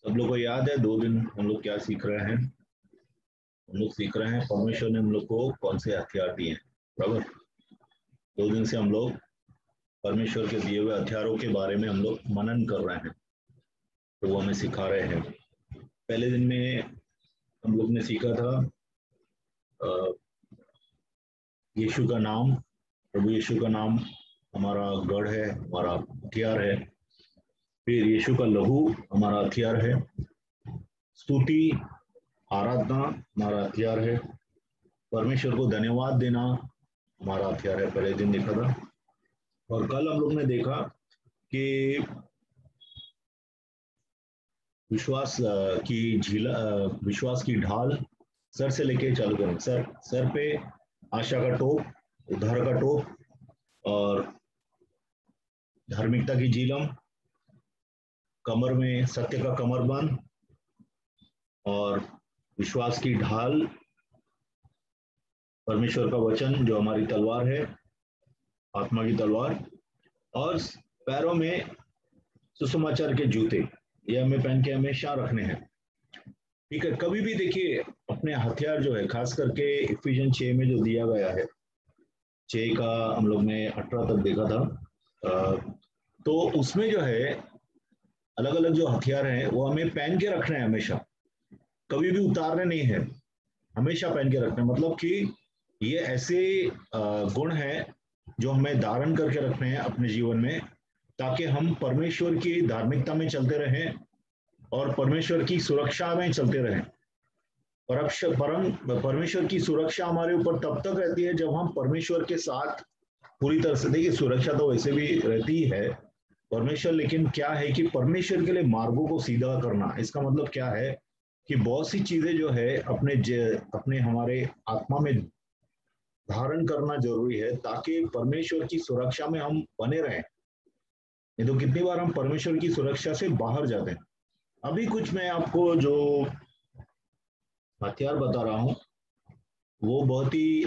सब लोग को याद है 2 दिन हम लोग क्या सीख रहे हैं? हम लोग सीख रहे हैं परमेश्वर ने हम लोग को कौन से हथियार दिए हैं, बराबर। 2 दिन से हम लोग परमेश्वर के दिए हुए हथियारों के बारे में हम लोग मनन कर रहे हैं, तो वो हमें सिखा रहे हैं। पहले दिन में हम लोग ने सीखा था अ, यीशु का नाम। प्रभु यीशु का नाम हमारा गढ़ है, हमारा हथियार है। फिर यीशु का लहू हमारा हथियार है। स्तुति, आराधना हमारा हथियार है। परमेश्वर को धन्यवाद देना हमारा हथियार है, पहले दिन देखा था। और कल हम लोग ने देखा कि विश्वास की ढाल सर से लेके चालू करें। सर पे आशा का टोप, उद्धार का टोप, और धार्मिकता की जीलम, कमर में सत्य का कमरबंद, और विश्वास की ढाल परमेश्वर का वचन जो हमारी तलवार है, आत्मा की तलवार, और पैरों में सुसमाचार के जूते, ये हमें पहन के हमेशा रखने हैं। ठीक है, कभी भी देखिए अपने हथियार जो है, खास करके इफिशियन 6 में जो दिया गया है, 6 का हम लोग ने 18 तक देखा था। तो उसमें जो है अलग अलग जो हथियार हैं वो हमें पहन के रखना है हमेशा, कभी भी उतारने नहीं है, हमेशा पहन के रखना है। मतलब कि ये ऐसे गुण हैं जो हमें धारण करके रखने हैं अपने जीवन में, ताकि हम परमेश्वर की धार्मिकता में चलते रहें और परमेश्वर की सुरक्षा में चलते रहें। परमेश्वर की सुरक्षा हमारे ऊपर तब तक रहती है जब हम परमेश्वर के साथ पूरी तरह से, देखिए सुरक्षा तो वैसे भी रहती ही है परमेश्वर, लेकिन क्या है कि परमेश्वर के लिए मार्गों को सीधा करना, इसका मतलब क्या है कि बहुत सी चीजें जो है अपने हमारे आत्मा में धारण करना जरूरी है, ताकि परमेश्वर की सुरक्षा में हम बने रहें। नहीं तो कितनी बार हम परमेश्वर की सुरक्षा से बाहर जाते हैं। अभी कुछ मैं आपको जो हथियार बता रहा हूँ वो बहुत ही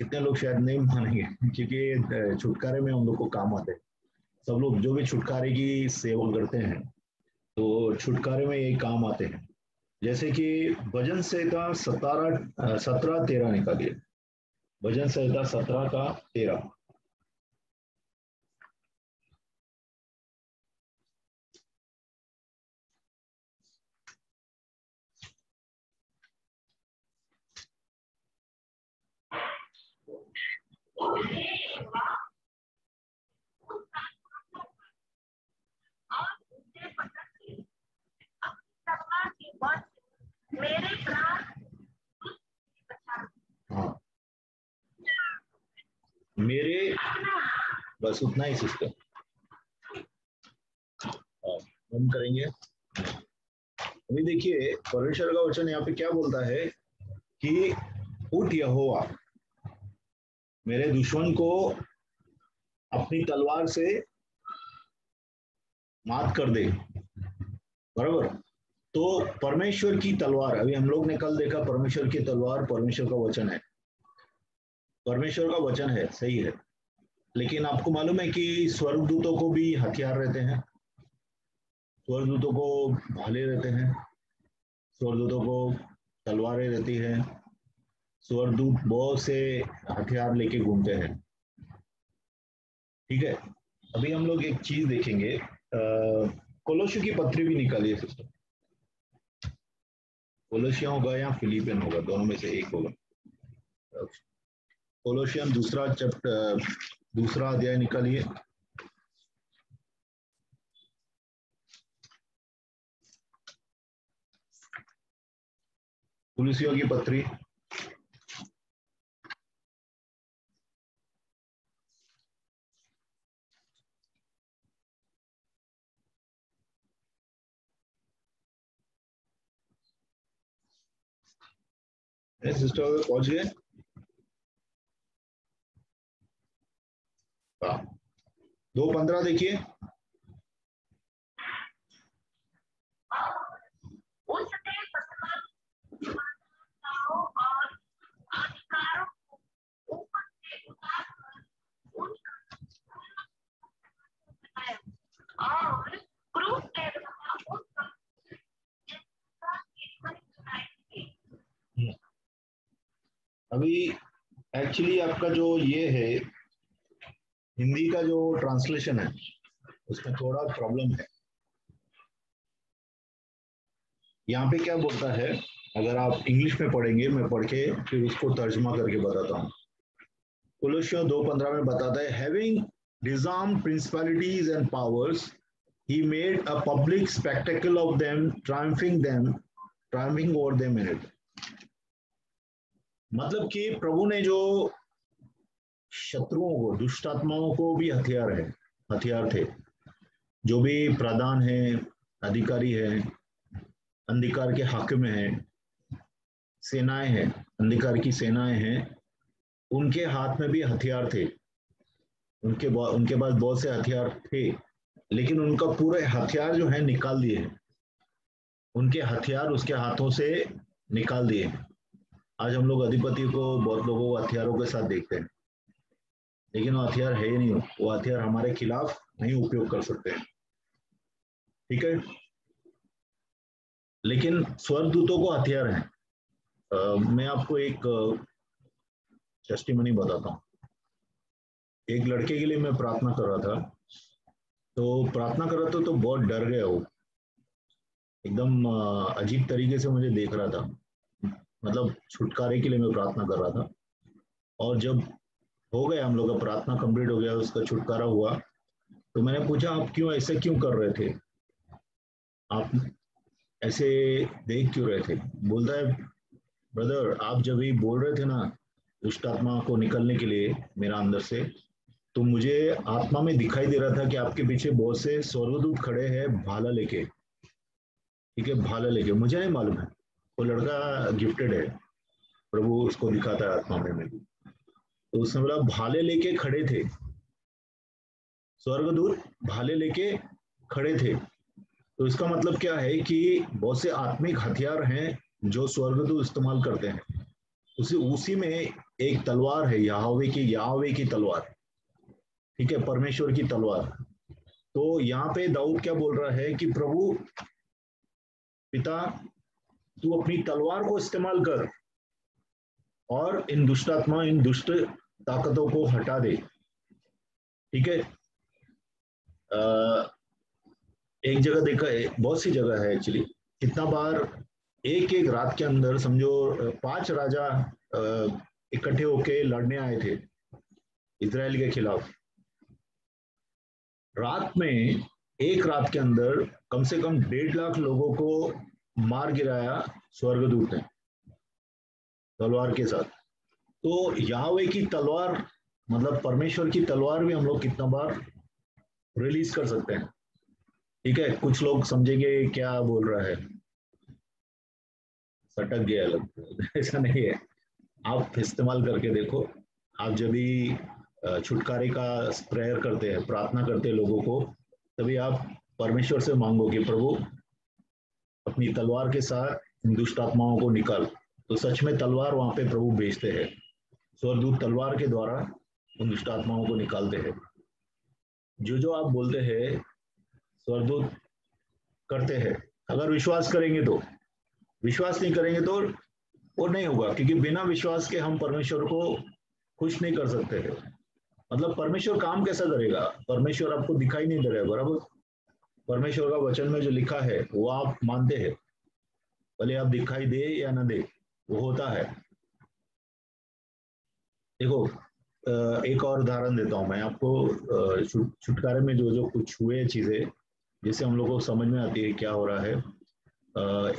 कितने लोग शायद नहीं मानेंगे, क्योंकि छुटकारे में हम लोग को काम आते हैं। सब लोग जो भी छुटकारे की सेवा करते हैं तो छुटकारे में ये काम आते हैं। जैसे कि भजन संहिता 17:13 निकालिए। भजन संहिता 17:13। हाँ, मेरे, बस उतना ही सिस्टम हम करेंगे। अभी देखिए परमेश्वर का वचन यहाँ पे क्या बोलता है कि उठ यहोवा, मेरे दुश्मन को अपनी तलवार से मात कर दे, बराबर। तो परमेश्वर की तलवार, अभी हम लोग ने कल देखा परमेश्वर की तलवार परमेश्वर का वचन है, परमेश्वर का वचन है, सही है। लेकिन आपको मालूम है कि स्वर्गदूतों को भी हथियार रहते हैं, स्वर्गदूतों को भाले रहते हैं, स्वर्गदूतों को तलवारें रहती हैं, स्वर्गदूत बहुत से हथियार लेके घूमते हैं। ठीक है, अभी हम लोग एक चीज देखेंगे, कोलोसियों की पत्री भी निकालिए सिस्टम। कोलोसिया होगा या फिलिपियन होगा, दोनों में से एक होगा। कोलोसियन दूसरा चैप्टर, दूसरा अध्याय निकालिए। कोलोसियों की पत्री सिस्टर पहुंच गए? हाँ, 2:15 देखिए। एक्चुअली आपका जो ये है हिंदी का जो ट्रांसलेशन है उसमें थोड़ा प्रॉब्लम है। यहाँ पे क्या बोलता है, अगर आप इंग्लिश में पढ़ेंगे, मैं पढ़ के फिर उसको तर्जमा करके बताता हूँ। कोलोसियों 2:15 में बताता है, having disarmed principalities and powers, he made a public spectacle of them, triumphing over them in it. मतलब कि प्रभु ने जो शत्रुओं को, दुष्ट आत्माओं को भी हथियार थे, जो भी प्रधान है, अधिकारी है, अंधकार के हाकिम है, सेनाएं हैं, अंधकार की सेनाएं हैं, उनके हाथ में भी हथियार थे। उनके पास बहुत से हथियार थे, लेकिन उनका पूरे हथियार जो है निकाल दिए हैं। उनके हथियार उसके हाथों से निकाल दिए। आज हम लोग अधिपति को, बहुत लोगों को हथियारों के साथ देखते हैं, लेकिन वो हथियार है ही नहीं। वो हथियार हमारे खिलाफ नहीं उपयोग कर सकते हैं, ठीक है। लेकिन स्वर्गदूतों को हथियार हैं। मैं आपको एक टेस्टिमनी बताता हूँ। एक लड़के के लिए मैं प्रार्थना कर रहा था, तो प्रार्थना कर रहा था तो बहुत डर गया वो, एकदम अजीब तरीके से मुझे देख रहा था। मतलब छुटकारे के लिए मैं प्रार्थना कर रहा था, और जब हो गया, हम लोग का प्रार्थना कंप्लीट हो गया, उसका छुटकारा हुआ, तो मैंने पूछा, आप ऐसे क्यों कर रहे थे, आप ऐसे देख क्यों रहे थे? बोलता है, ब्रदर आप जब भी बोल रहे थे ना दुष्ट आत्मा को निकलने के लिए मेरा अंदर से, तो मुझे आत्मा में दिखाई दे रहा था कि आपके पीछे बहुत से स्वर्गदूत खड़े हैं भाला लेके, ठीक है, भाला लेके। मुझे नहीं मालूम है, वो लड़का गिफ्टेड है, प्रभु उसको दिखाता है आत्मा में भी। तो उसने बोला भाले लेके खड़े थे, स्वर्गदूत भाले लेके खड़े थे। तो इसका मतलब क्या है कि बहुत से आत्मिक हथियार हैं जो स्वर्गदूत इस्तेमाल करते हैं। उसी में एक तलवार है, याहवे की तलवार, ठीक है, परमेश्वर की तलवार। तो यहाँ पे दाऊद क्या बोल रहा है कि प्रभु पिता, तू अपनी तलवार को इस्तेमाल कर और इन दुष्ट ताकतों को हटा दे, ठीक है। एक जगह देखा है, बहुत सी जगह है एक्चुअली, कितना बार एक रात के अंदर समझो 5 राजा इकट्ठे होके लड़ने आए थे इजराइल के खिलाफ। रात में, एक रात के अंदर कम से कम 1.5 लाख लोगों को मार गिराया स्वर्गदूत ने तलवार के साथ। तो याहवे की तलवार, मतलब परमेश्वर की तलवार भी हम लोग कितना बार रिलीज कर सकते हैं, ठीक है। कुछ लोग समझेंगे क्या बोल रहा है, सटक गया लगता ऐसा नहीं है, आप इस्तेमाल करके देखो। आप जब भी छुटकारे का प्रेयर करते हैं, प्रार्थना करते हैं लोगों को, तभी आप परमेश्वर से मांगो कि प्रभु अपनी तलवार के साथ इन दुष्ट आत्माओं को निकाल। तो सच में तलवार वहां पे प्रभु भेजते हैं, स्वर्गदूत तलवार के द्वारा उन दुष्ट आत्माओं को निकालते हैं। जो आप बोलते हैं स्वर्गदूत करते हैं, अगर विश्वास करेंगे तो। विश्वास नहीं करेंगे तो वो नहीं होगा, क्योंकि बिना विश्वास के हम परमेश्वर को खुश नहीं कर सकते हैं। मतलब परमेश्वर काम कैसा करेगा? परमेश्वर आपको दिखाई नहीं दे रहा है, बराबर। परमेश्वर का वचन में जो लिखा है वो आप मानते हैं, भले आप दिखाई दे या ना दे, वो होता है। देखो, एक और उदाहरण देता हूं मैं आपको। छुटकारे में जो कुछ हुए चीजें, जिससे हम लोग को समझ में आती है क्या हो रहा है।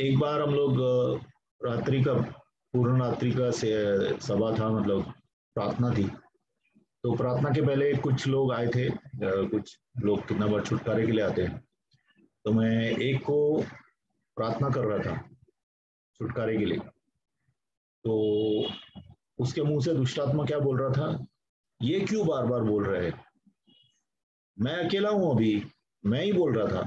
एक बार हम लोग रात्रि का, पूर्ण रात्रि का सभा था, मतलब प्रार्थना थी। तो प्रार्थना के पहले कुछ लोग आए थे, कुछ लोग कितना बार छुटकारे के लिए आते हैं। तो मैं एक को प्रार्थना कर रहा था छुटकारे के लिए, तो उसके मुंह से दुष्ट आत्मा क्या बोल रहा था, ये क्यों बार बार बोल रहे हैं, मैं अकेला हूं, अभी मैं ही बोल रहा था।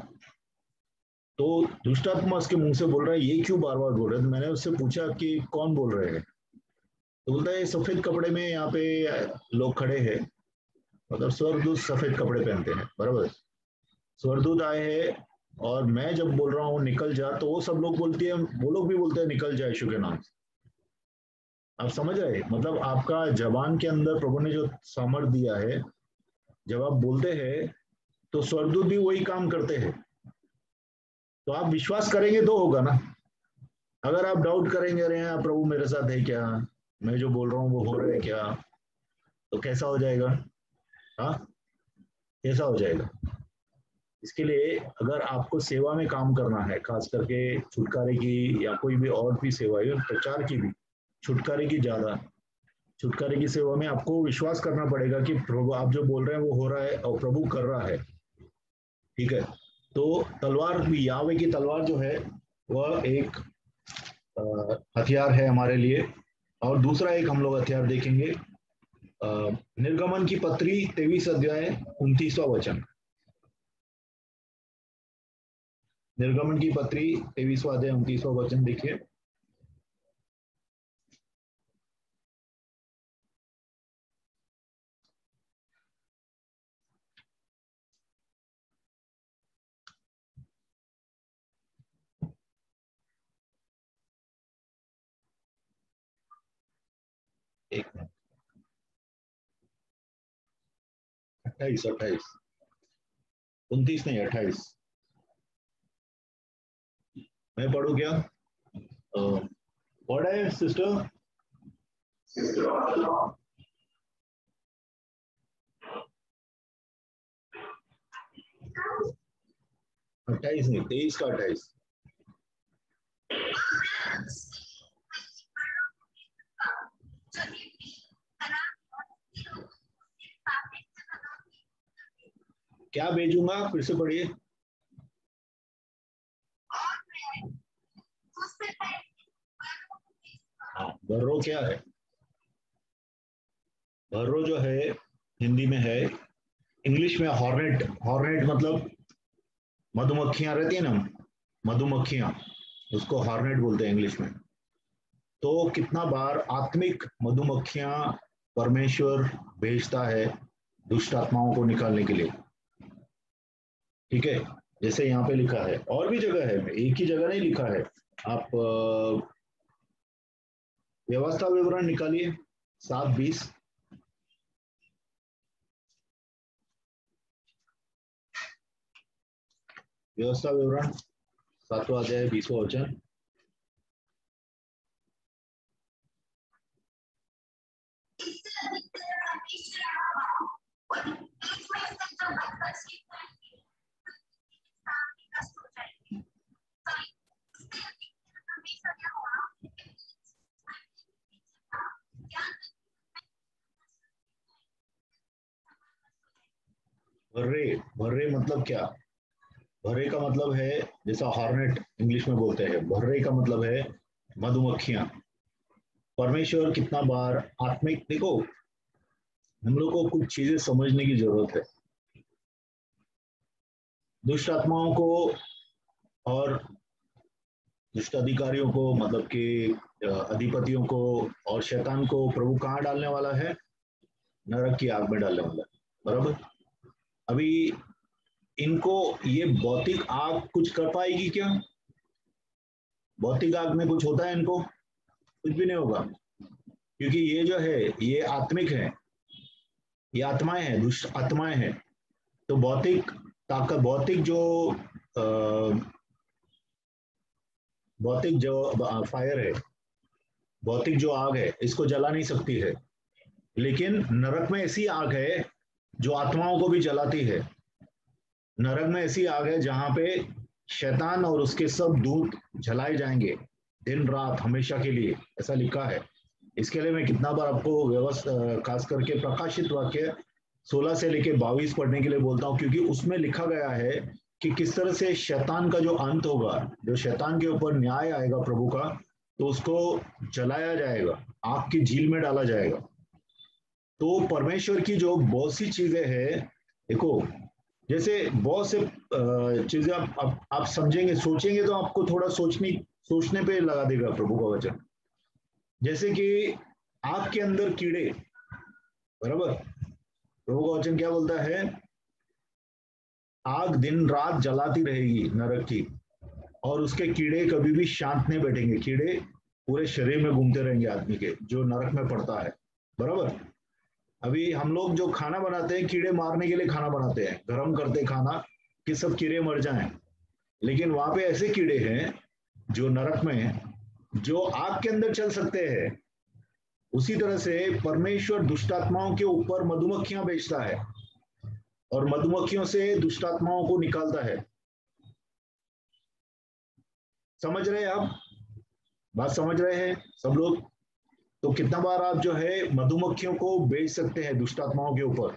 तो दुष्ट आत्मा उसके मुंह से बोल रहा है, ये क्यों बार बार बोल रहे हैं। तो मैंने उससे पूछा कि कौन बोल रहे हैं। तो बोलता है सफेद कपड़े में यहाँ पे लोग खड़े हैं, मतलब स्वर्गदूत सफेद कपड़े पहनते हैं, बराबर। स्वर्गदूत आए हैं, और मैं जब बोल रहा हूँ निकल जा, तो वो सब लोग बोलती है, वो लोग भी बोलते हैं निकल जा यीशु के नाम से। आप समझ रहे, मतलब आपका जबान के अंदर प्रभु ने जो सामर्थ दिया है, जब आप बोलते हैं तो स्वर्गदूत भी वही काम करते हैं। तो आप विश्वास करेंगे तो होगा ना। अगर आप डाउट करेंगे, अरे हाँ प्रभु मेरे साथ है क्या, मैं जो बोल रहा हूँ वो हो रहा है क्या, तो कैसा हो जाएगा? हाँ, कैसा हो जाएगा? इसके लिए अगर आपको सेवा में काम करना है, खास करके छुटकारे की या कोई भी और भी सेवा है, प्रचार की भी, छुटकारे की ज्यादा, छुटकारे की सेवा में आपको विश्वास करना पड़ेगा कि प्रभु आप जो बोल रहे हैं वो हो रहा है और प्रभु कर रहा है। ठीक है, तो तलवार भी, यावे की तलवार जो है वह एक हथियार है हमारे लिए। और दूसरा एक हम लोग हथियार देखेंगे, निर्गमन की पत्री 23 अध्याय 29वां वचन। निर्गमन की पत्री 23वां अध्याय 29वां वचन देखिए। एक मिनट, 28, 29 नहीं 28। मैं पढ़ू क्या? पढ़ा है सिस्टर? 28 नहीं, 23 का 28। क्या भेजूंगा, फिर से पढ़िए। हाँ, बर्रो क्या है? बर्रो जो है हिंदी में है, इंग्लिश में हॉर्नेट। हॉर्नेट मतलब मधुमक्खियां रहती है ना, मधुमक्खियां, उसको हॉर्नेट बोलते हैं इंग्लिश में। तो कितना बार आत्मिक मधुमक्खियां परमेश्वर भेजता है दुष्ट आत्माओं को निकालने के लिए। ठीक है, जैसे यहाँ पे लिखा है, और भी जगह है, एक ही जगह नहीं लिखा है। आप व्यवस्था विवरण निकालिए 7:20। व्यवस्था विवरण 7वां अध्याय 20वां वचन। भर्रे, भर्रे मतलब क्या? भर्रे का मतलब है, जैसा हॉर्नेट इंग्लिश में बोलते हैं, भर्रे का मतलब है मधुमक्खियां। परमेश्वर कितना बार आत्मिक, देखो हम लोग को कुछ चीजें समझने की जरूरत है। दुष्ट आत्माओं को और दुष्ट अधिकारियों को, मतलब कि अधिपतियों को और शैतान को प्रभु कहाँ डालने वाला है? नरक की आग में डालने वाला है, बराबर। अभी इनको ये भौतिक आग कुछ कर पाएगी क्या? भौतिक आग में कुछ होता है इनको? कुछ भी नहीं होगा, क्योंकि ये जो है ये आत्मिक है, ये आत्माएं हैं, दुष्ट आत्माएं हैं। तो भौतिक ताकत, भौतिक जो फायर है, भौतिक जो आग है, इसको जला नहीं सकती है। लेकिन नरक में ऐसी आग है जो आत्माओं को भी जलाती है। नरक में ऐसी आग है जहां पे शैतान और उसके सब दूत जलाए जाएंगे दिन रात हमेशा के लिए, ऐसा लिखा है। इसके लिए मैं कितना बार आपको व्यवस्था, खास करके प्रकाशित वाक्य 16 से लेके 22 पढ़ने के लिए बोलता हूँ, क्योंकि उसमें लिखा गया है कि किस तरह से शैतान का जो अंत होगा, जो शैतान के ऊपर न्याय आएगा प्रभु का, तो उसको जलाया जाएगा, आग की झील में डाला जाएगा। तो परमेश्वर की जो बहुत सी चीजें हैं, देखो, जैसे बहुत से चीजें आप समझेंगे, सोचेंगे तो आपको थोड़ा सोचने पे लगा देगा प्रभु का वचन। जैसे कि आग के अंदर कीड़े, बराबर। प्रभु का वचन क्या बोलता है? आग दिन रात जलाती रहेगी नरक की, और उसके कीड़े कभी भी शांत नहीं बैठेंगे। कीड़े पूरे शरीर में घूमते रहेंगे आदमी के, जो नरक में पड़ता है। बराबर। अभी हम लोग जो खाना बनाते हैं, कीड़े मारने के लिए खाना बनाते हैं, गर्म करते खाना कि सब कीड़े मर जाएं, लेकिन वहां पे ऐसे कीड़े हैं जो नरक में हैं, जो आग के अंदर चल सकते हैं। उसी तरह से परमेश्वर दुष्टात्माओं के ऊपर मधुमक्खियां भेजता है और मधुमक्खियों से दुष्टात्माओं को निकालता है। समझ रहे हैं आप? बात समझ रहे हैं सब लोग? तो कितना बार आप जो है मधुमक्खियों को भेज सकते हैं दुष्टात्माओं के ऊपर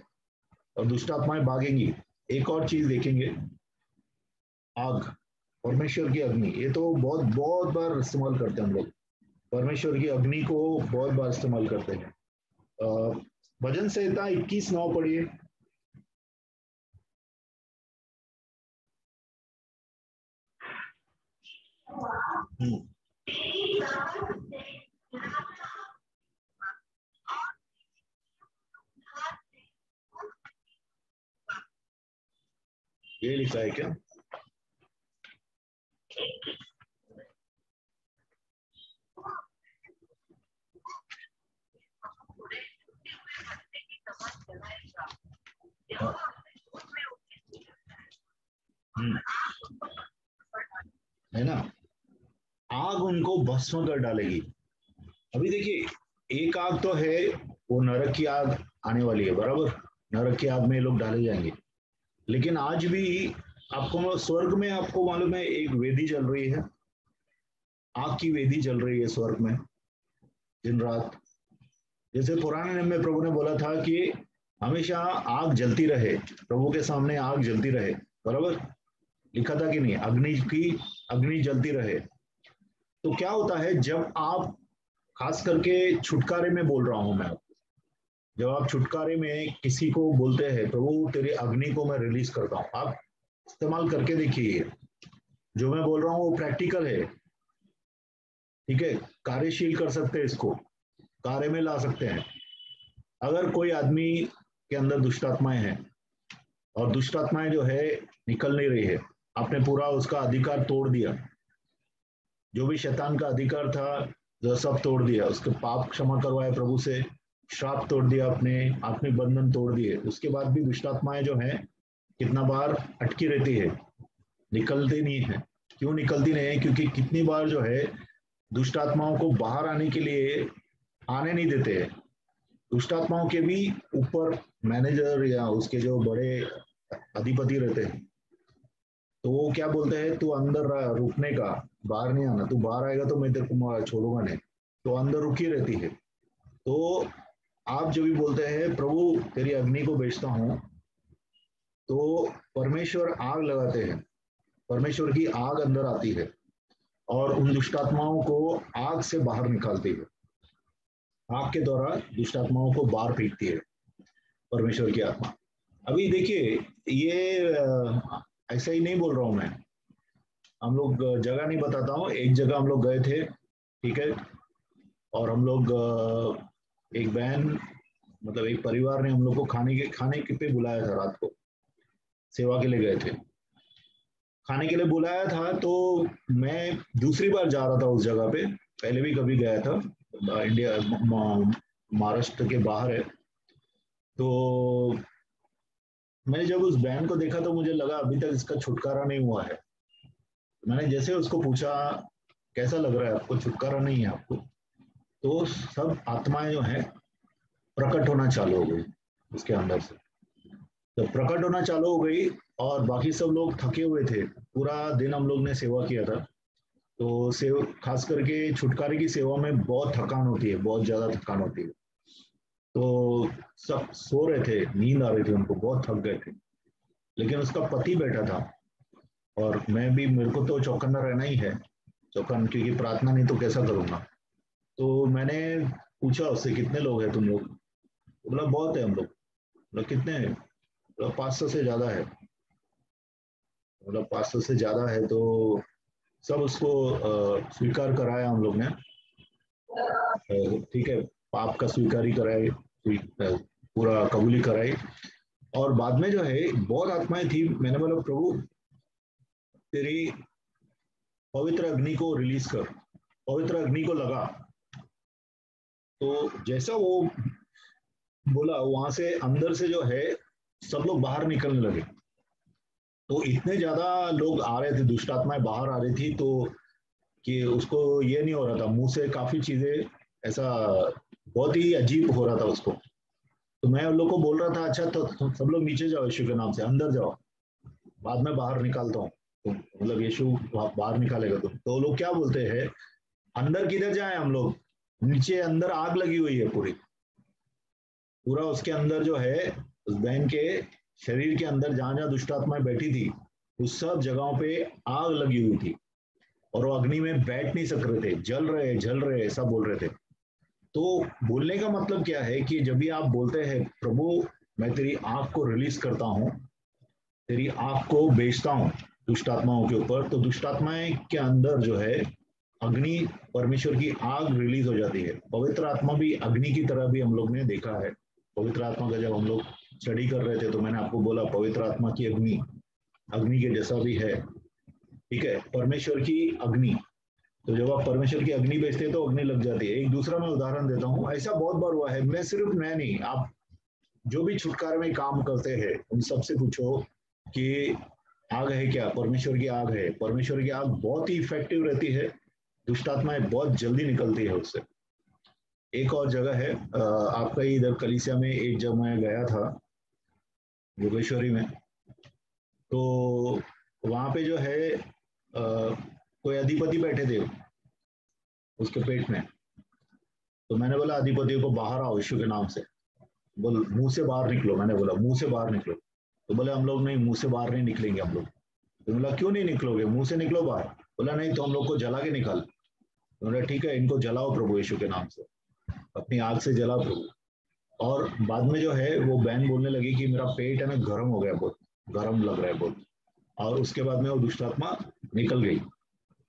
और दुष्टात्माएं भागेंगी। एक और चीज देखेंगे, आग, परमेश्वर की अग्नि। ये तो बहुत बहुत बार इस्तेमाल करते हैं हम लोग, परमेश्वर की अग्नि को बहुत बार इस्तेमाल करते हैं। भजन संहिता 21:9 पढ़िए। ये लिखा है क्या? है ना, आग उनको भस्म कर डालेगी। अभी देखिए, एक आग तो है, वो नरक की आग आने वाली है। बराबर, नरक की आग में लोग डाले जाएंगे। लेकिन आज भी आपको स्वर्ग में, आपको मालूम है, एक वेदी चल रही है, आग की वेदी चल रही है स्वर्ग में दिन रात। जैसे पुराने नियम में प्रभु ने बोला था कि हमेशा आग जलती रहे, प्रभु के सामने आग जलती रहे। बराबर, लिखा था कि नहीं, अग्नि जलती रहे। तो क्या होता है जब आप, खास करके छुटकारे में बोल रहा हूं मैं आपको, जब आप छुटकारे में किसी को बोलते हैं प्रभु तेरी अग्नि को मैं रिलीज करता हूं, आप इस्तेमाल करके देखिए। जो मैं बोल रहा हूँ वो प्रैक्टिकल है, ठीक है, कार्यशील कर सकते हैं, इसको कार्य में ला सकते हैं। अगर कोई आदमी के अंदर दुष्टात्माएं हैं और दुष्टात्माएं जो है निकल नहीं रही है, आपने पूरा उसका अधिकार तोड़ दिया, जो भी शैतान का अधिकार था जो सब तोड़ दिया, उसके पाप क्षमा करवाए प्रभु से, श्राप तोड़ दिया, अपने आत्मिक बंधन तोड़ दिए, उसके बाद भी दुष्टात्माएं जो है कितना बार अटकी रहती है, निकलती नहीं है। क्यों निकलती नहीं है? क्योंकि कितनी बार जो है दुष्ट आत्माओं को बाहर आने के लिए आने नहीं देते हैं। दुष्ट आत्माओं के भी ऊपर मैनेजर या उसके जो बड़े अधिपति रहते हैं, तो वो क्या बोलते हैं, तू अंदर रुकने का, बाहर नहीं आना, तू बाहर आएगा तो मैं तेरे को छोड़ूंगा नहीं, तो अंदर रुकी रहती है। तो आप जो भी बोलते हैं प्रभु तेरी अग्नि को भेजता हूं, तो परमेश्वर आग लगाते हैं, परमेश्वर की आग अंदर आती है और उन दुष्टात्माओं को आग से बाहर निकालती है, आग के द्वारा दुष्टात्माओं को बाहर फेंकती है परमेश्वर की आत्मा। अभी देखिए, ये ऐसा ही नहीं बोल रहा हूं मैं, हम लोग जगह नहीं बताता हूँ, एक जगह हम लोग गए थे, ठीक है, और हम लोग एक बहन, मतलब एक परिवार ने हम लोग को खाने के पे बुलाया था, रात को सेवा के लिए गए थे, खाने के लिए बुलाया था। तो मैं दूसरी बार जा रहा था उस जगह पे, पहले भी कभी गया था, इंडिया महाराष्ट्र के बाहर है। तो मैंने जब उस बहन को देखा तो मुझे लगा अभी तक इसका छुटकारा नहीं हुआ है। मैंने जैसे उसको पूछा कैसा लग रहा है आपको, छुटकारा नहीं है आपको, तो सब आत्माएं जो है प्रकट होना चालू हो गई उसके अंदर से। तो प्रकट होना चालू हो गई और बाकी सब लोग थके हुए थे, पूरा दिन हम लोग ने सेवा किया था। तो खास करके छुटकारे की सेवा में बहुत थकान होती है, बहुत ज्यादा थकान होती है। तो सब सो रहे थे, नींद आ रही थी उनको, बहुत थक गए थे। लेकिन उसका पति बैठा था और मैं भी, मेरे को तो चौकन्ना रहना ही है, चौकन, क्योंकि प्रार्थना नहीं तो कैसा करूंगा। तो मैंने पूछा उससे कितने लोग हैं तुम लोग, बोला बहुत है हम लोग। बोला कितने हैं? बोला 500 से ज्यादा है। बोला 500 से ज्यादा है। तो सब उसको स्वीकार कराया हम लोग ने, ठीक है, पाप का स्वीकार ही कराए, पूरा कबूली कराई। और बाद में जो है बहुत आत्माएं थी, मैंने बोला प्रभु तेरी पवित्र अग्नि को रिलीज कर, पवित्र अग्नि को लगा, तो जैसा वो बोला वहां से अंदर से जो है सब लोग बाहर निकलने लगे। तो इतने ज्यादा लोग आ रहे थे, दुष्ट आत्माएं बाहर आ रही थी, तो कि उसको ये नहीं हो रहा था, मुंह से काफी चीजें ऐसा बहुत ही अजीब हो रहा था उसको। तो मैं उन लोग को बोल रहा था अच्छा तो सब लोग नीचे जाओ, यीशु के नाम से अंदर जाओ, बाद में बाहर निकालता हूँ, तो मतलब यीशु बाहर निकालेगा। तो वो लोग क्या बोलते हैं, अंदर किधर जाए हम लोग, नीचे अंदर आग लगी हुई है पूरी, पूरा उसके अंदर जो है उस बहन के शरीर के अंदर जहां जहां दुष्ट आत्माएं बैठी थी उस सब जगहों पे आग लगी हुई थी, और वो अग्नि में बैठ नहीं सक रहे थे, जल रहे ऐसा बोल रहे थे। तो बोलने का मतलब क्या है कि जब भी आप बोलते हैं प्रभु मैं तेरी आंख को रिलीज करता हूँ, तेरी आंख को बेचता हूँ दुष्ट आत्माओं के ऊपर, तो दुष्ट आत्माएं के अंदर जो है अग्नि, परमेश्वर की आग रिलीज हो जाती है। पवित्र आत्मा भी अग्नि की तरह भी हम लोग ने देखा है। पवित्र आत्मा का जब हम लोग स्टडी कर रहे थे तो मैंने आपको बोला पवित्र आत्मा की अग्नि अग्नि के जैसा भी है, ठीक है, परमेश्वर की अग्नि। तो जब आप परमेश्वर की अग्नि बेचते हैं तो अग्नि लग जाती है। एक दूसरा मैं उदाहरण देता हूँ, ऐसा बहुत बार हुआ है, मैं नहीं, आप जो भी छुटकारे में काम करते हैं उन सबसे पूछो कि आग है क्या, परमेश्वर की आग है। परमेश्वर की आग बहुत ही इफेक्टिव रहती है, दुष्ट आत्माएं बहुत जल्दी निकलती है उससे। एक और जगह है आपका ही इधर कलीसिया में, एक जगह मैं गया था योगेश्वरी में, तो वहां पे जो है कोई अधिपति बैठे थे उसके पेट में। तो मैंने बोला अधिपति को बाहर आओ यीशु के नाम से, बोल मुंह से बाहर निकलो, मैंने बोला मुंह से बाहर निकलो। तो बोले हम लोग नहीं, मुंह से बाहर नहीं निकलेंगे हम लोग। तो बोला क्यों नहीं निकलोगे, मुंह से निकलो बाहर। बोला नहीं तो हम लोग को जला के निकाल। तो बोला ठीक है इनको जलाओ प्रभु यीशु के नाम से, अपनी आग से जलाओ प्रभु। और बाद में जो है वो बहन बोलने लगी कि मेरा पेट है ना गर्म हो गया, बहुत गर्म लग रहा है बहुत, और उसके बाद में वो दुष्ट आत्मा निकल गई।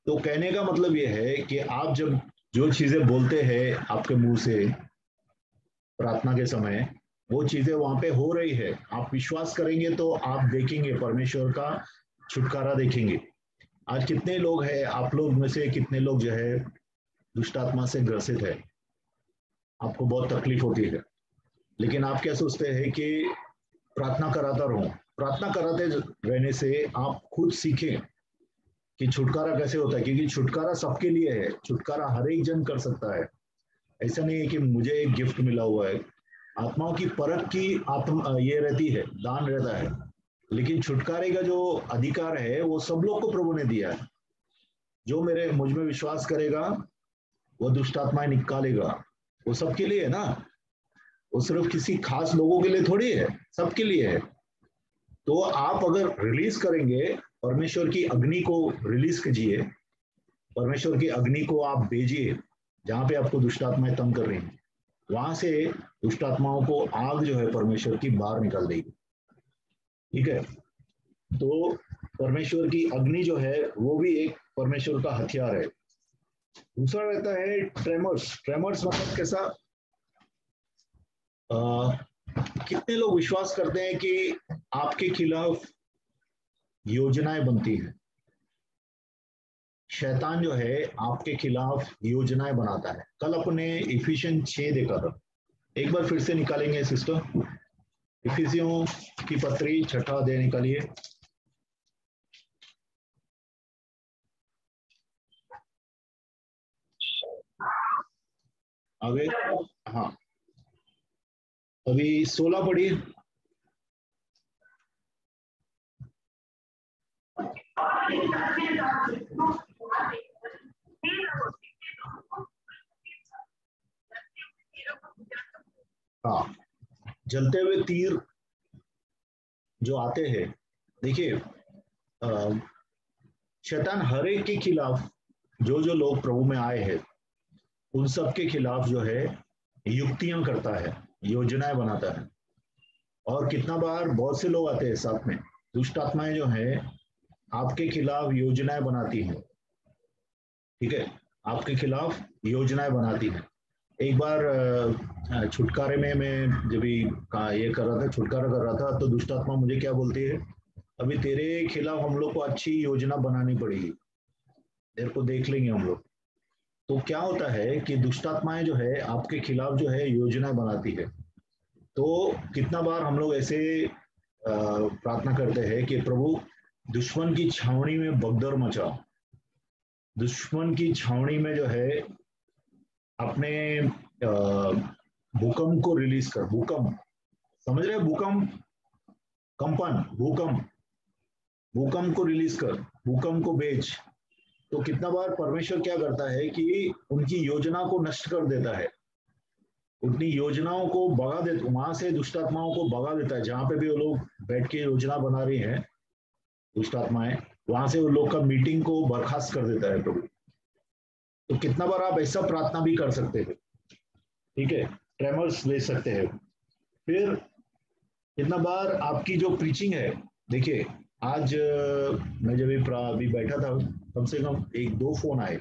तो कहने का मतलब ये है कि आप जब जो चीजें बोलते हैं आपके मुंह से प्रार्थना के समय, वो चीजें वहां पे हो रही है, आप विश्वास करेंगे तो आप देखेंगे परमेश्वर का छुटकारा देखेंगे। आज कितने लोग हैं, आप लोग में से कितने लोग जो है दुष्ट आत्मा से ग्रसित है, आपको बहुत तकलीफ होती है, लेकिन आप क्या सोचते हैं कि प्रार्थना कराता रहो। प्रार्थना कराते रहने से आप खुद सीखें कि छुटकारा कैसे होता है, क्योंकि छुटकारा सबके लिए है, छुटकारा हर एक जन कर सकता है। ऐसा नहीं है कि मुझे एक गिफ्ट मिला हुआ है। आत्माओं की परख की आत्मा ये रहती है, दान रहता है, लेकिन छुटकारे का जो अधिकार है वो सब लोग को प्रभु ने दिया है। जो मेरे मुझ में विश्वास करेगा वो दुष्ट आत्माएं निकालेगा, वो सबके लिए है ना, वो सिर्फ किसी खास लोगों के लिए थोड़ी है, सबके लिए है। तो आप अगर रिलीज करेंगे, परमेश्वर की अग्नि को रिलीज कीजिए, परमेश्वर की अग्नि को आप भेजिए जहां पे आपको दुष्ट आत्माएं तंग कर रही हैं, वहां से दुष्ट आत्माओं को आग जो है परमेश्वर की बाहर निकाल देगी, ठीक है। तो परमेश्वर की अग्नि जो है वो भी एक परमेश्वर का हथियार है। दूसरा रहता है ट्रेमर्स। ट्रेमर्स मतलब कैसा, कितने लोग विश्वास करते हैं कि आपके खिलाफ योजनाएं बनती हैं, शैतान जो है आपके खिलाफ योजनाएं बनाता है। कल अपने इफिशियन 6 देखा था, एक बार फिर से निकालेंगे सिस्टर, इफिसियों की पत्री 6 अध्याय निकालिए। आगे, हाँ अभी 16 पढ़िए। हाँ, जलते हुए तीर जो आते हैं, देखिए शैतान हर एक के खिलाफ, जो जो लोग प्रभु में आए हैं उन सब के खिलाफ जो है युक्तियां करता है, योजनाएं बनाता है। और कितना बार बहुत से लोग आते हैं साथ में, दुष्ट आत्माएं जो है आपके खिलाफ योजनाएं बनाती हैं, ठीक है, आपके खिलाफ योजनाएं बनाती हैं। एक बार छुटकारे में मैं जब भी ये कर रहा था, छुटकारा कर रहा था, तो दुष्ट आत्मा मुझे क्या बोलती है, अभी तेरे खिलाफ हम लोग को अच्छी योजना बनानी पड़ेगी, तेरे को देख लेंगे हम लोग। तो क्या होता है कि दुष्टात्माएं जो है आपके खिलाफ जो है योजना बनाती है। तो कितना बार हम लोग ऐसे प्रार्थना करते हैं कि प्रभु दुश्मन की छावनी में भगदड़ मचा, दुश्मन की छावनी में जो है अपने भूकंप को रिलीज कर, भूकंप समझ रहे, भूकंप, कंपन, भूकंप, भूकंप को रिलीज कर, भूकंप को भेज। तो कितना बार परमेश्वर क्या करता है कि उनकी योजना को नष्ट कर देता है, उनकी योजनाओं को भगा देता, वहां से दुष्टात्माओं को भगा देता है। जहां पे भी वो लोग बैठ के योजना बना रही हैं दुष्टात्माएं, वहां से उन लोग का मीटिंग को बर्खास्त कर देता है प्रभु। तो कितना बार आप ऐसा प्रार्थना भी कर सकते हैं, ठीक है, ट्रेमर्स ले सकते हैं। फिर कितना बार आपकी जो प्रीचिंग है, देखिए आज मैं जब अभी बैठा था, कम से कम 1-2 फोन आए,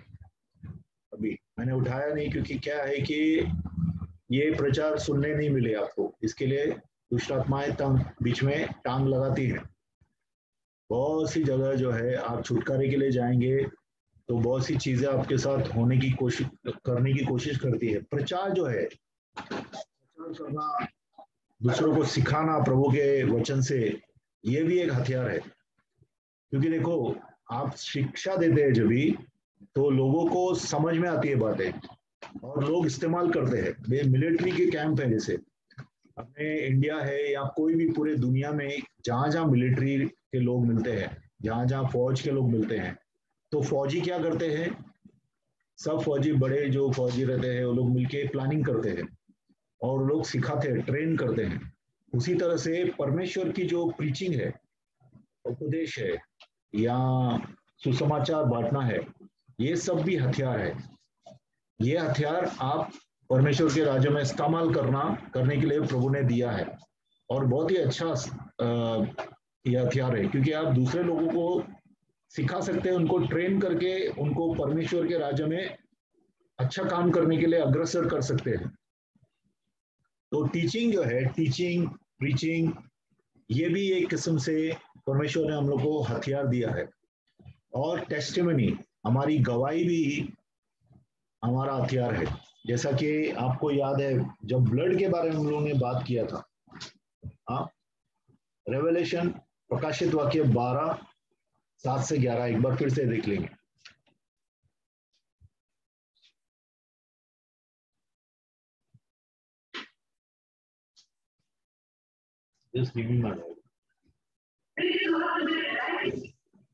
अभी मैंने उठाया नहीं क्योंकि क्या है कि ये प्रचार सुनने नहीं मिले आपको, इसके लिए दुष्ट आत्माएं बीच में टांग लगाती हैं। बहुत सी जगह जो है आप छुटकारे के लिए जाएंगे तो बहुत सी चीजें आपके साथ होने की कोशिश करने की कोशिश करती है। प्रचार जो है, प्रचार करना, दूसरों को सिखाना प्रभु के वचन से, ये भी एक हथियार है। क्योंकि देखो आप शिक्षा देते हैं जब भी, तो लोगों को समझ में आती है बातें और लोग इस्तेमाल करते हैं। वे मिलिट्री के कैंप है, जैसे अपने इंडिया है या कोई भी पूरे दुनिया में जहां जहां मिलिट्री के लोग मिलते हैं, जहां जहां फौज के लोग मिलते हैं, तो फौजी क्या करते हैं, सब फौजी बड़े जो फौजी रहते हैं वो लोग मिलके प्लानिंग करते हैं और लोग सिखाते हैं, ट्रेन करते हैं। उसी तरह से परमेश्वर की जो प्रीचिंग है, उपदेश है या सुसमाचार बांटना है, ये सब भी हथियार है। ये हथियार आप परमेश्वर के राज्य में इस्तेमाल करने के लिए प्रभु ने दिया है और बहुत ही अच्छा ये हथियार है, क्योंकि आप दूसरे लोगों को सिखा सकते हैं, उनको ट्रेन करके उनको परमेश्वर के राज्य में अच्छा काम करने के लिए अग्रसर कर सकते हैं। तो टीचिंग जो है, टीचिंग, प्रीचिंग, ये भी एक किस्म से परमेश्वर ने हम लोग को हथियार दिया है। और टेस्टिमनी, हमारी गवाही भी हमारा हथियार है। जैसा कि आपको याद है जब ब्लड के बारे में हम लोगों ने बात किया था, हाँ, रेवलेशन, प्रकाशित वाक्य 12:7-11, एक बार फिर से देख लेंगे। Just give me my note.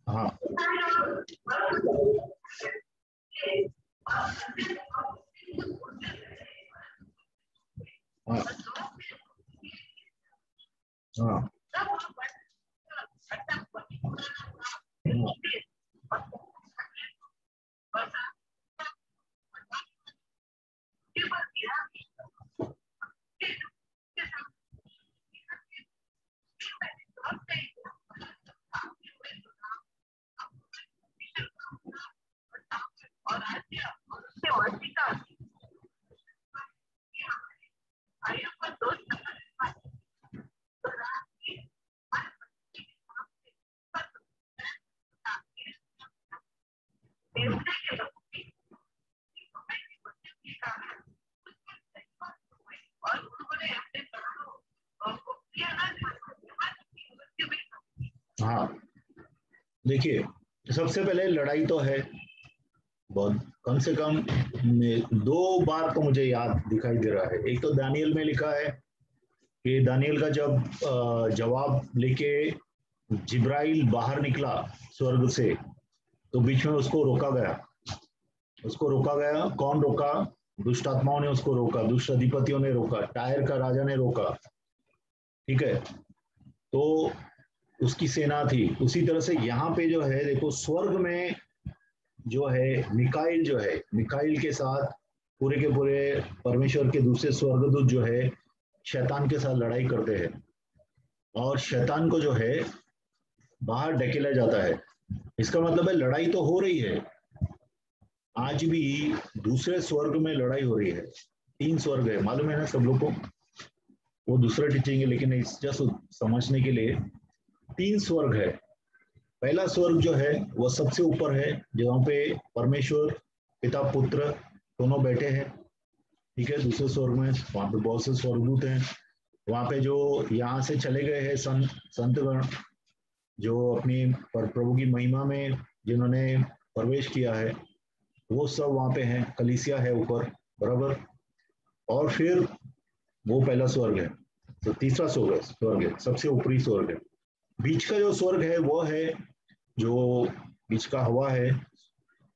हाँ, हाँ, हाँ, हाँ, देखिए सबसे पहले लड़ाई तो है बहुत, कम से कम 2 बार तो मुझे याद दिखाई दे रहा है। एक तो दानियल में लिखा है कि दानियल का जब जवाब लेके जिब्राइल बाहर निकला स्वर्ग से, तो बीच में उसको रोका गया। उसको रोका गया, कौन रोका? दुष्ट आत्माओं ने उसको रोका, दुष्ट अधिपतियों ने रोका, टायर का राजा ने रोका, ठीक है। तो उसकी सेना थी। उसी तरह से यहाँ पे जो है देखो, स्वर्ग में जो है मिकाइल, जो है मिकाइल के साथ पूरे के पूरे परमेश्वर के दूसरे स्वर्गदूत जो है शैतान के साथ लड़ाई करते हैं और शैतान को जो है बाहर ढकेला जाता है। इसका मतलब है लड़ाई तो हो रही है, आज भी दूसरे स्वर्ग में लड़ाई हो रही है। 3 स्वर्ग है, मालूम है ना सब लोग को, वो दूसरा टीचिंग है लेकिन इस जस्ट समझने के लिए 3 स्वर्ग है। पहला स्वर्ग जो है वो सबसे ऊपर है, जहाँ पे परमेश्वर पिता पुत्र दोनों बैठे हैं, ठीक है, दूसरे स्वर्ग में। वहां पे बहुत से स्वर्गदूत हैं। वहां पे जो यहाँ से चले गए हैं संतगण, जो अपनी प्रभु की महिमा में जिन्होंने प्रवेश किया है, वो सब वहां पे हैं। कलीसिया है ऊपर, बराबर। और फिर वो पहला स्वर्ग है। तो तीसरा स्वर्ग है, सबसे ऊपरी स्वर्ग है। बीच का जो स्वर्ग है वो है जो बीच का हवा है,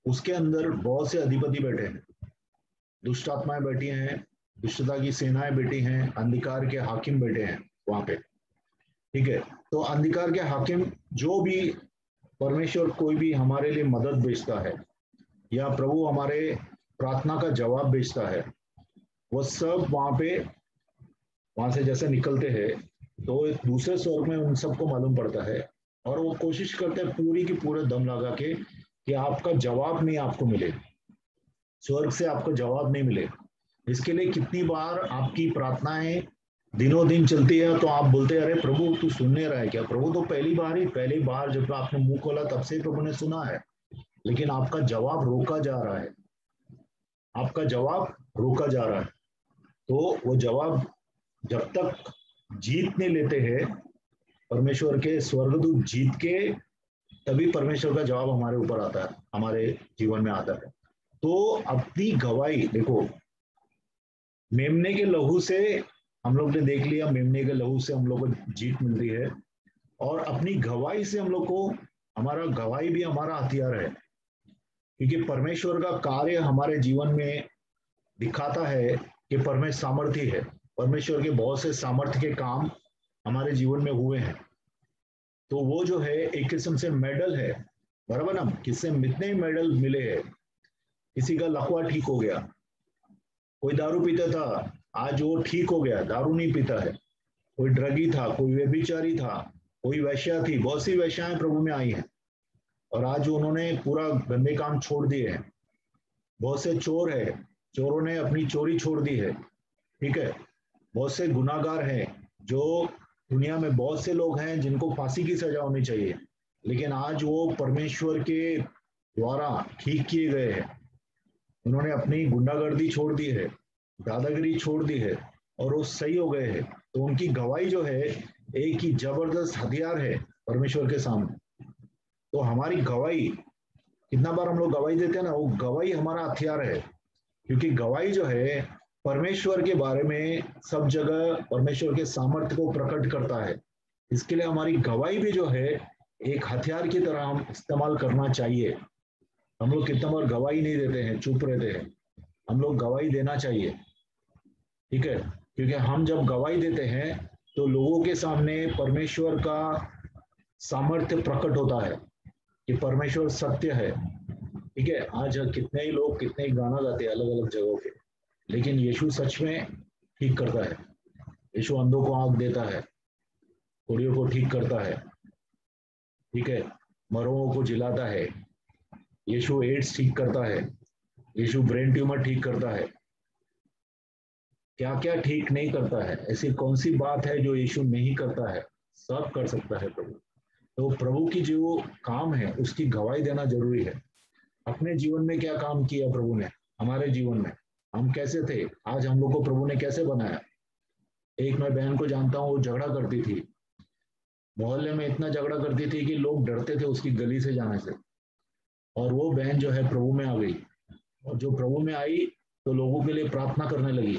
उसके अंदर बहुत से अधिपति बैठे हैं, दुष्ट आत्माएं बैठी हैं, दुष्टता की सेनाएं बैठी हैं, अंधकार के हाकिम बैठे हैं वहां पे, ठीक है। तो अंधकार के हाकिम, जो भी परमेश्वर कोई भी हमारे लिए मदद भेजता है या प्रभु हमारे प्रार्थना का जवाब भेजता है, वो सब वहां से जैसे निकलते हैं तो एक दूसरे स्वर्ग में उन सबको मालूम पड़ता है, और वो कोशिश करते हैं पूरी की पूरे दम लगा के कि आपका जवाब नहीं आपको मिले, स्वर्ग से आपको जवाब नहीं मिले। इसके लिए कितनी बार आपकी प्रार्थनाएं दिनों दिन चलती है, तो आप बोलते हैं अरे प्रभु तू सुनने रहा है क्या? प्रभु तो पहली बार जब आपने मुंह खोला तब से प्रभु ने सुना है, लेकिन आपका जवाब रोका जा रहा है, आपका जवाब रोका जा रहा है। तो वो जवाब जब तक जीत नहीं लेते हैं, परमेश्वर के स्वर्गदूत जीत के, तभी परमेश्वर का जवाब हमारे ऊपर आता है, हमारे जीवन में आता है। तो अपनी गवाही देखो, मेमने के लहू से हम लोग ने देख लिया, मेमने के लहू से हम लोग को जीत मिलती है, और अपनी गवाही से हम लोग को, हमारा गवाही भी हमारा हथियार है, क्योंकि परमेश्वर का कार्य हमारे जीवन में दिखाता है कि परमेश्वर सामर्थी है। परमेश्वर के बहुत से सामर्थ्य के काम हमारे जीवन में हुए हैं, तो वो जो है एक किस्म से मेडल है, बराबर ना। किससे कितने मेडल मिले हैं। किसी का लकवा ठीक हो गया, कोई दारू पीता था, आज वो ठीक हो गया, दारू नहीं पीता है। कोई ड्रगी था, कोई व्यभिचारी था, कोई वैश्या थी, बहुत सी वैश्याएं प्रभु में आई हैं और आज उन्होंने पूरा गंदे काम छोड़ दिए हैं। बहुत से चोर है, चोरों ने अपनी चोरी छोड़ दी है, ठीक है। बहुत से गुनाहगार हैं, जो दुनिया में बहुत से लोग हैं जिनको फांसी की सजा होनी चाहिए, लेकिन आज वो परमेश्वर के द्वारा ठीक किए गए हैं। उन्होंने अपनी गुंडागर्दी छोड़ दी है, दादागिरी छोड़ दी है, और वो सही हो गए हैं। तो उनकी गवाही जो है एक ही जबरदस्त हथियार है परमेश्वर के सामने। तो हमारी गवाही, कितना बार हम लोग गवाही देते हैं ना, वो गवाही हमारा हथियार है, क्योंकि गवाही जो है परमेश्वर के बारे में सब जगह परमेश्वर के सामर्थ्य को प्रकट करता है। इसके लिए हमारी गवाही भी जो है एक हथियार की तरह हम इस्तेमाल करना चाहिए। हम लोग कितना बार गवाही नहीं देते हैं, चुप रहते हैं। हम लोग गवाही देना चाहिए, ठीक है, क्योंकि हम जब गवाही देते हैं तो लोगों के सामने परमेश्वर का सामर्थ्य प्रकट होता है कि परमेश्वर सत्य है, ठीक है। आज कितने ही लोग कितने ही गाना गाते हैं अलग अलग जगहों पे, लेकिन यीशु सच में ठीक करता है। यीशु अंधों को आंख देता है, कोढ़ियों को ठीक करता है, ठीक है, मरों को जिलाता है। यीशु एड्स ठीक करता है, यीशु ब्रेन ट्यूमर ठीक करता है। क्या क्या ठीक नहीं करता है? ऐसी कौन सी बात है जो यीशु नहीं करता है? सब कर सकता है प्रभु। तो प्रभु की जो काम है उसकी गवाही देना जरूरी है। अपने जीवन में क्या काम किया प्रभु ने, हमारे जीवन में हम कैसे थे, आज हम लोग को प्रभु ने कैसे बनाया। एक मैं बहन को जानता हूँ, वो झगड़ा करती थी, मोहल्ले में इतना झगड़ा करती थी कि लोग डरते थे उसकी गली से जाने से, और वो बहन जो है प्रभु में आ गई, और जो प्रभु में आई तो लोगों के लिए प्रार्थना करने लगी,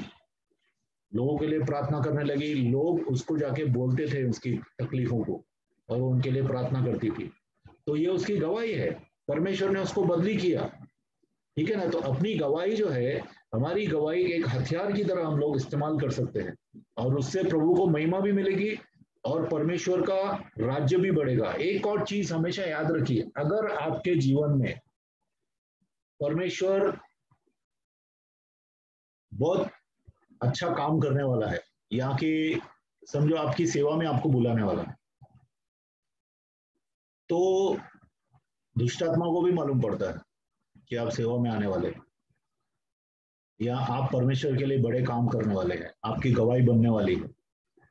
लोगों के लिए प्रार्थना करने लगी। लोग उसको जाके बोलते थे उसकी तकलीफों को, और वो उनके लिए प्रार्थना करती थी। तो ये उसकी गवाही है, परमेश्वर ने उसको बदली किया, ठीक है ना। तो अपनी गवाही जो है, हमारी गवाही एक हथियार की तरह हम लोग इस्तेमाल कर सकते हैं, और उससे प्रभु को महिमा भी मिलेगी और परमेश्वर का राज्य भी बढ़ेगा। एक और चीज हमेशा याद रखिए, अगर आपके जीवन में परमेश्वर बहुत अच्छा काम करने वाला है, या कि समझो आपकी सेवा में आपको बुलाने वाला है, तो दुष्ट आत्मा को भी मालूम पड़ता है कि आप सेवा में आने वाले हैं, या आप परमेश्वर के लिए बड़े काम करने वाले हैं, आपकी गवाही बनने वाली है।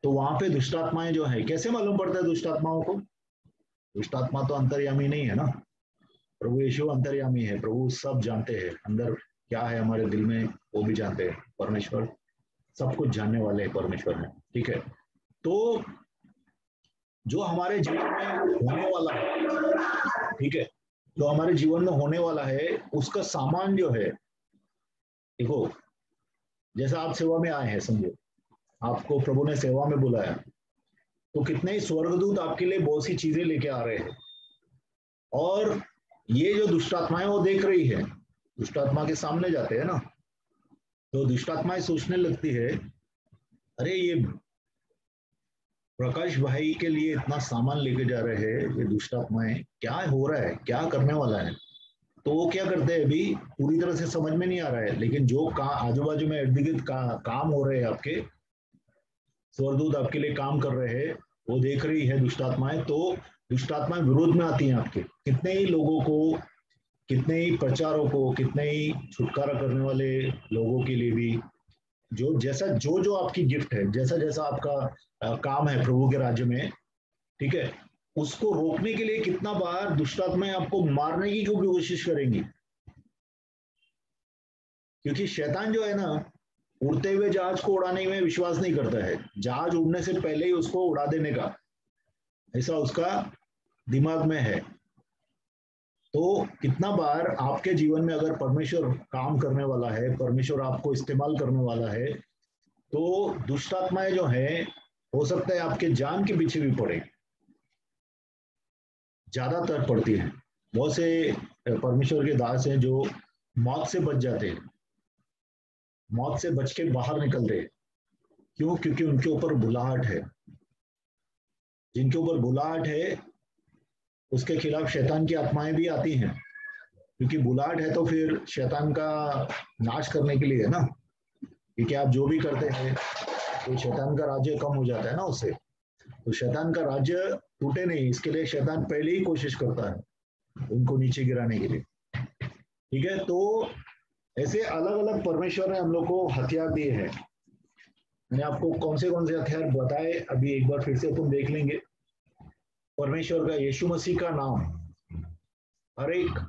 तो वहां पे दुष्ट आत्माएं जो है, कैसे मालूम पड़ता है दुष्ट आत्माओं को? दुष्ट आत्मा तो अंतर्यामी नहीं है ना, प्रभु यीशु अंतर्यामी है, प्रभु सब जानते हैं, अंदर क्या है हमारे दिल में वो भी जानते हैं। परमेश्वर सब कुछ जानने वाले परमेश्वर है। ठीक है, तो जो हमारे जीवन में होने वाला है, ठीक है, जो हमारे जीवन में होने वाला है उसका सामान जो है, देखो जैसा आप सेवा में आए हैं, समझो आपको प्रभु ने सेवा में बुलाया, तो कितने ही स्वर्गदूत आपके लिए बहुत सी चीजें लेके आ रहे हैं, और ये जो दुष्टात्माएं वो देख रही है, दुष्टात्मा के सामने जाते हैं ना, तो दुष्टात्माएं सोचने लगती है, अरे ये प्रकाश भाई के लिए इतना सामान लेके जा रहे हैं ये दुष्टात्माएं, क्या हो रहा है, क्या करने वाला है। तो वो क्या करते हैं, अभी पूरी तरह से समझ में नहीं आ रहा है, लेकिन जो आजू बाजू में इर्द गिर्द काम हो रहे हैं, आपके स्वर्गदूत आपके लिए काम कर रहे हैं, वो देख रही है दुष्टात्माएं, तो दुष्टात्माएं विरोध में आती हैं आपके। कितने ही लोगों को, कितने ही प्रचारों को, कितने ही छुटकारा करने वाले लोगों के लिए भी, जो जैसा जो जो आपकी गिफ्ट है, जैसा जैसा आपका काम है प्रभु के राज्य में, ठीक है, उसको रोकने के लिए कितना बार दुष्टात्माएं आपको मारने की क्यों कोशिश करेंगी। क्योंकि शैतान जो है ना, उड़ते हुए जहाज को उड़ाने में विश्वास नहीं करता है, जहाज उड़ने से पहले ही उसको उड़ा देने का ऐसा उसका दिमाग में है। तो कितना बार आपके जीवन में अगर परमेश्वर काम करने वाला है, परमेश्वर आपको इस्तेमाल करने वाला है, तो दुष्टात्माएं जो है हो सकता है आपके जान के पीछे भी पड़े, ज्यादातर पड़ती है। बहुत से परमेश्वर के दास हैं जो मौत से बच जाते हैं, मौत से बच के बाहर निकलते हैं। क्यों? क्योंकि उनके ऊपर बुलाहट है। जिनके ऊपर बुलाहट है उसके खिलाफ शैतान की आत्माएं भी आती हैं, क्योंकि बुलाहट है तो फिर शैतान का नाश करने के लिए है ना। क्योंकि आप जो भी करते हैं तो शैतान का राज्य कम हो जाता है ना उससे, तो शैतान का राज्य टूटे नहीं, इसके लिए शैतान पहले ही कोशिश करता है उनको नीचे गिराने के लिए। ठीक है, तो ऐसे अलग अलग परमेश्वर ने हम लोग को हथियार दिए हैं। मैंने आपको कौन से हथियार बताए, अभी एक बार फिर से तुम देख लेंगे। परमेश्वर का यीशु मसीह का नाम, हर एक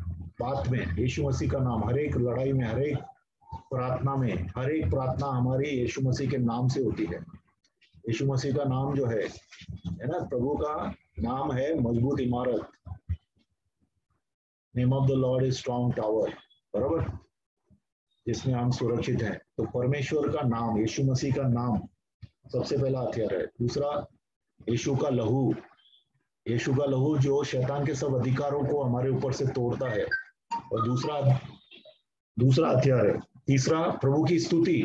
बात में यीशु मसीह का नाम, हर एक लड़ाई में, हर एक प्रार्थना में, हर एक प्रार्थना हमारी यीशु मसीह के नाम से होती है। यीशु मसीह का नाम जो है ना, प्रभु का नाम है मजबूत इमारत, name of the Lord is strong tower, बराबर, जिसमें हम सुरक्षित हैं। तो परमेश्वर का नाम, यीशु मसीह का नाम सबसे पहला हथियार है। दूसरा, यीशु का लहू, यीशु का लहू जो शैतान के सब अधिकारों को हमारे ऊपर से तोड़ता है। और दूसरा हथियार है। तीसरा, प्रभु की स्तुति।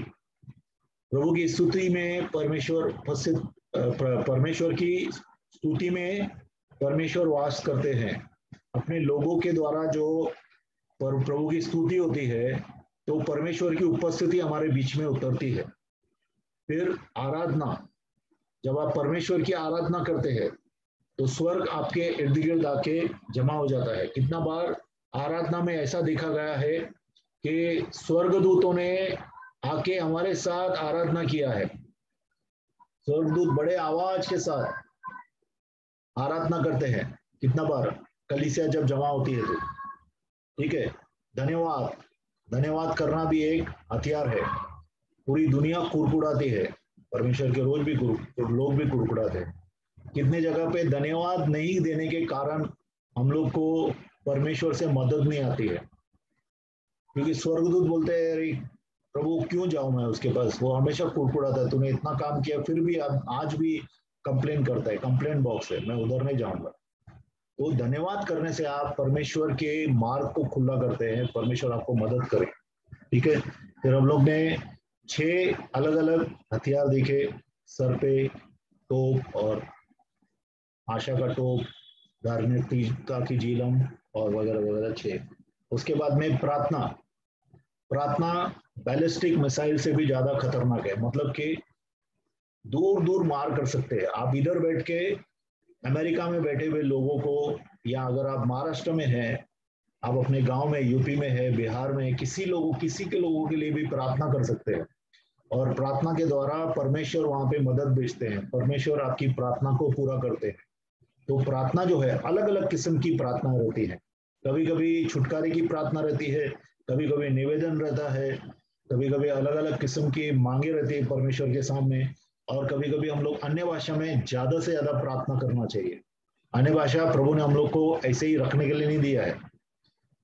प्रभु की स्तुति में परमेश्वर उपस्थित, परमेश्वर की स्तुति में परमेश्वर वास करते हैं। अपने लोगों के द्वारा जो प्रभु की स्तुति होती है तो परमेश्वर की उपस्थिति हमारे बीच में उतरती है। फिर आराधना, जब आप परमेश्वर की आराधना करते हैं तो स्वर्ग आपके इर्द गिर्द आके जमा हो जाता है। कितना बार आराधना में ऐसा देखा गया है कि स्वर्गदूतों ने आके हमारे साथ आराधना किया है। स्वर्गदूत बड़े आवाज के साथ आराधना करते हैं। कितना बार कलीसिया जब जमा होती है तो, ठीक है, धन्यवाद, धन्यवाद करना भी एक हथियार है। पूरी दुनिया कुड़कुड़ाती है, परमेश्वर के रोज भी लोग भी कुड़कुड़ाते हैं। कितने जगह पे धन्यवाद नहीं देने के कारण हम लोग को परमेश्वर से मदद नहीं आती है, क्योंकि स्वर्गदूत बोलते हैं अरे प्रभु क्यों जाऊं मैं उसके पास, वो हमेशा कुड़कुड़ाता है, तूने इतना काम किया फिर भी आज भी कंप्लेन करता है, कंप्लेन बॉक्स है, मैं उधर नहीं जाऊंगा। तो धन्यवाद करने से आप परमेश्वर के मार्ग को खुला करते हैं, परमेश्वर आपको मदद करे। ठीक है, फिर हम लोग ने 6 अलग अलग हथियार देखे, सर पे टोप और आशा का टोप, धार्मिकता की झीलम और वगैरह वगैरह 6। उसके बाद में प्रार्थना। प्रार्थना बैलिस्टिक मिसाइल से भी ज्यादा खतरनाक है, मतलब कि दूर दूर मार कर सकते हैं। आप इधर बैठ के अमेरिका में बैठे हुए लोगों को, या अगर आप महाराष्ट्र में हैं, आप अपने गांव में, यूपी में है, बिहार में, किसी के लोगों के लिए भी प्रार्थना कर सकते हैं। और प्रार्थना के द्वारा परमेश्वर वहां पे मदद भेजते हैं, परमेश्वर आपकी प्रार्थना को पूरा करते हैं। तो प्रार्थना जो है, अलग अलग किस्म की प्रार्थना रहती है। कभी कभी छुटकारे की प्रार्थना रहती है, कभी कभी निवेदन रहता है, कभी कभी अलग अलग किस्म की मांगे रहती है परमेश्वर के सामने। और कभी कभी हम लोग अन्य भाषा में ज्यादा से ज्यादा प्रार्थना करना चाहिए। अन्य भाषा प्रभु ने हम लोग को ऐसे ही रखने के लिए नहीं दिया है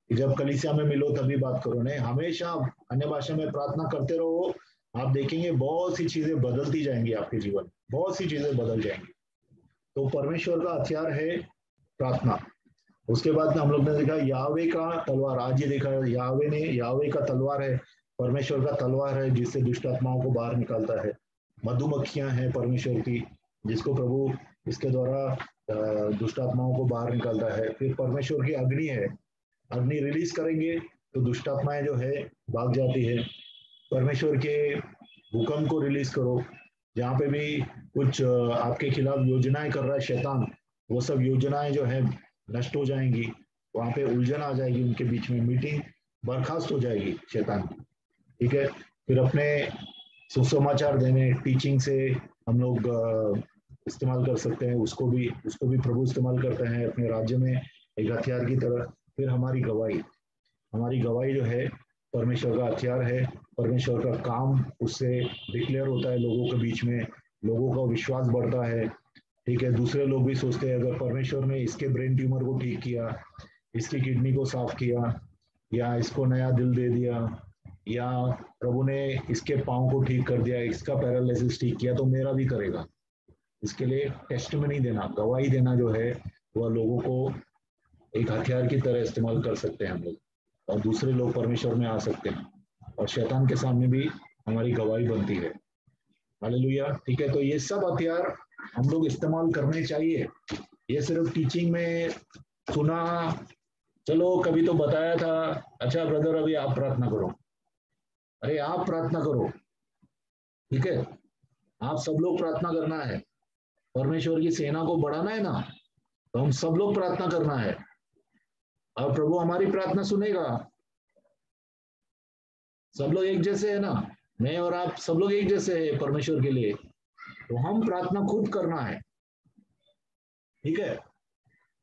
कि जब कलीसिया में मिलो तभी बात करो, नहीं, हमेशा अन्य भाषा में प्रार्थना करते रहो। आप देखेंगे बहुत सी चीजें बदलती जाएंगी आपके जीवन में, बहुत सी चीजें बदल जाएंगी। तो परमेश्वर का हथियार है प्रार्थना। उसके बाद में हम लोग ने देखा यावे का तलवार, आज ये देखा यावे का तलवार है, परमेश्वर का तलवार है जिससे दुष्ट आत्माओं को बाहर निकालता है। मधुमक्खियां हैं परमेश्वर की, जिसको प्रभु इसके द्वारा दुष्ट आत्माओं को बाहर निकालता है। फिर परमेश्वर की अग्नि है, अग्नि रिलीज करेंगे तो दुष्ट आत्माएं जो है भाग जाती है। परमेश्वर के भूकंप को रिलीज करो, जहाँ पे भी कुछ आपके खिलाफ योजनाएं कर रहा है शैतान, वो सब योजनाएं जो है नष्ट हो जाएंगी। वहां पे उलझन आ जाएगी, उनके बीच में मीटिंग बर्खास्त हो जाएगी शैतान की। ठीक है। फिर अपने सुसमाचार देने, टीचिंग से हम लोग इस्तेमाल कर सकते हैं, उसको भी प्रभु इस्तेमाल करते हैं अपने राज्य में एक हथियार की तरह। फिर हमारी गवाही जो है परमेश्वर का हथियार है। परमेश्वर का काम उससे डिक्लेयर होता है लोगों के बीच में, लोगों का विश्वास बढ़ता है। ठीक है, दूसरे लोग भी सोचते हैं अगर परमेश्वर ने इसके ब्रेन ट्यूमर को ठीक किया, इसकी किडनी को साफ किया, या इसको नया दिल दे दिया, या प्रभु ने इसके पाँव को ठीक कर दिया, इसका पैरालिसिस ठीक किया, तो मेरा भी करेगा। इसके लिए टेस्टिमनी देना, गवाही देना जो है वह लोगों को एक हथियार की तरह इस्तेमाल कर सकते हैं हम लोग, और दूसरे लोग परमेश्वर में आ सकते हैं, और शैतान के सामने भी हमारी गवाही बनती है। हालेलुया। ठीक है, तो ये सब हथियार हम लोग इस्तेमाल करने चाहिए। ये सिर्फ टीचिंग में सुना, चलो कभी तो बताया था, अच्छा ब्रदर अभी आप प्रार्थना करो, अरे आप प्रार्थना करो। ठीक है, आप सब लोग प्रार्थना करना है, परमेश्वर की सेना को बढ़ाना है ना, तो हम सब लोग प्रार्थना करना है, और प्रभु हमारी प्रार्थना सुनेगा। सब लोग एक जैसे है ना, मैं और आप सब लोग एक जैसे है परमेश्वर के लिए, तो हम प्रार्थना खुद करना है। ठीक है,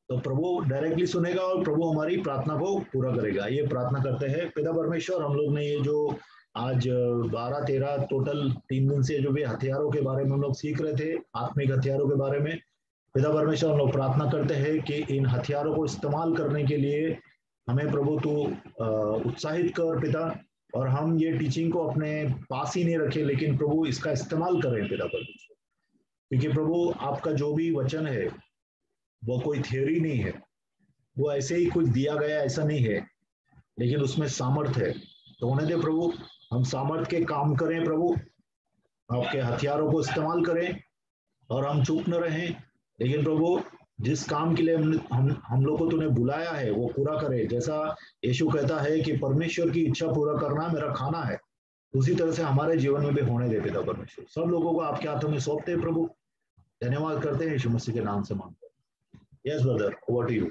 तो प्रभु डायरेक्टली सुनेगा और प्रभु हमारी प्रार्थना को पूरा करेगा। ये प्रार्थना करते हैं पिता परमेश्वर। हम लोग ने ये जो आज 12-13 टोटल 3 दिन से जो भी हथियारों के बारे में हम लोग सीख रहे थे, आत्मिक हथियारों के बारे में, पिता परमेश्वर हम लोग प्रार्थना करते हैं कि इन हथियारों को इस्तेमाल करने के लिए हमें प्रभु तू उत्साहित कर पिता, और हम ये टीचिंग को अपने पास ही नहीं रखें, लेकिन प्रभु इसका इस्तेमाल करें पिता परमेश्वर। क्योंकि प्रभु आपका जो भी वचन है वो कोई थियोरी नहीं है, वो ऐसे ही कुछ दिया गया ऐसा नहीं है, लेकिन उसमें सामर्थ है। तो होने दे प्रभु, हम सामर्थ के काम करें प्रभु, आपके हथियारों को इस्तेमाल करें, और हम चुप न रहें, लेकिन प्रभु जिस काम के लिए हम लोग को तूने बुलाया है वो पूरा करे। जैसा यीशु कहता है कि परमेश्वर की इच्छा पूरा करना मेरा खाना है, उसी तरह से हमारे जीवन में भी होने दे पिता परमेश्वर। सब लोगों को आपके हाथों में सौंपते हैं प्रभु, धन्यवाद करते हैं यीशु मसीह के नाम से मांगते हैं। Yes brother, over to you.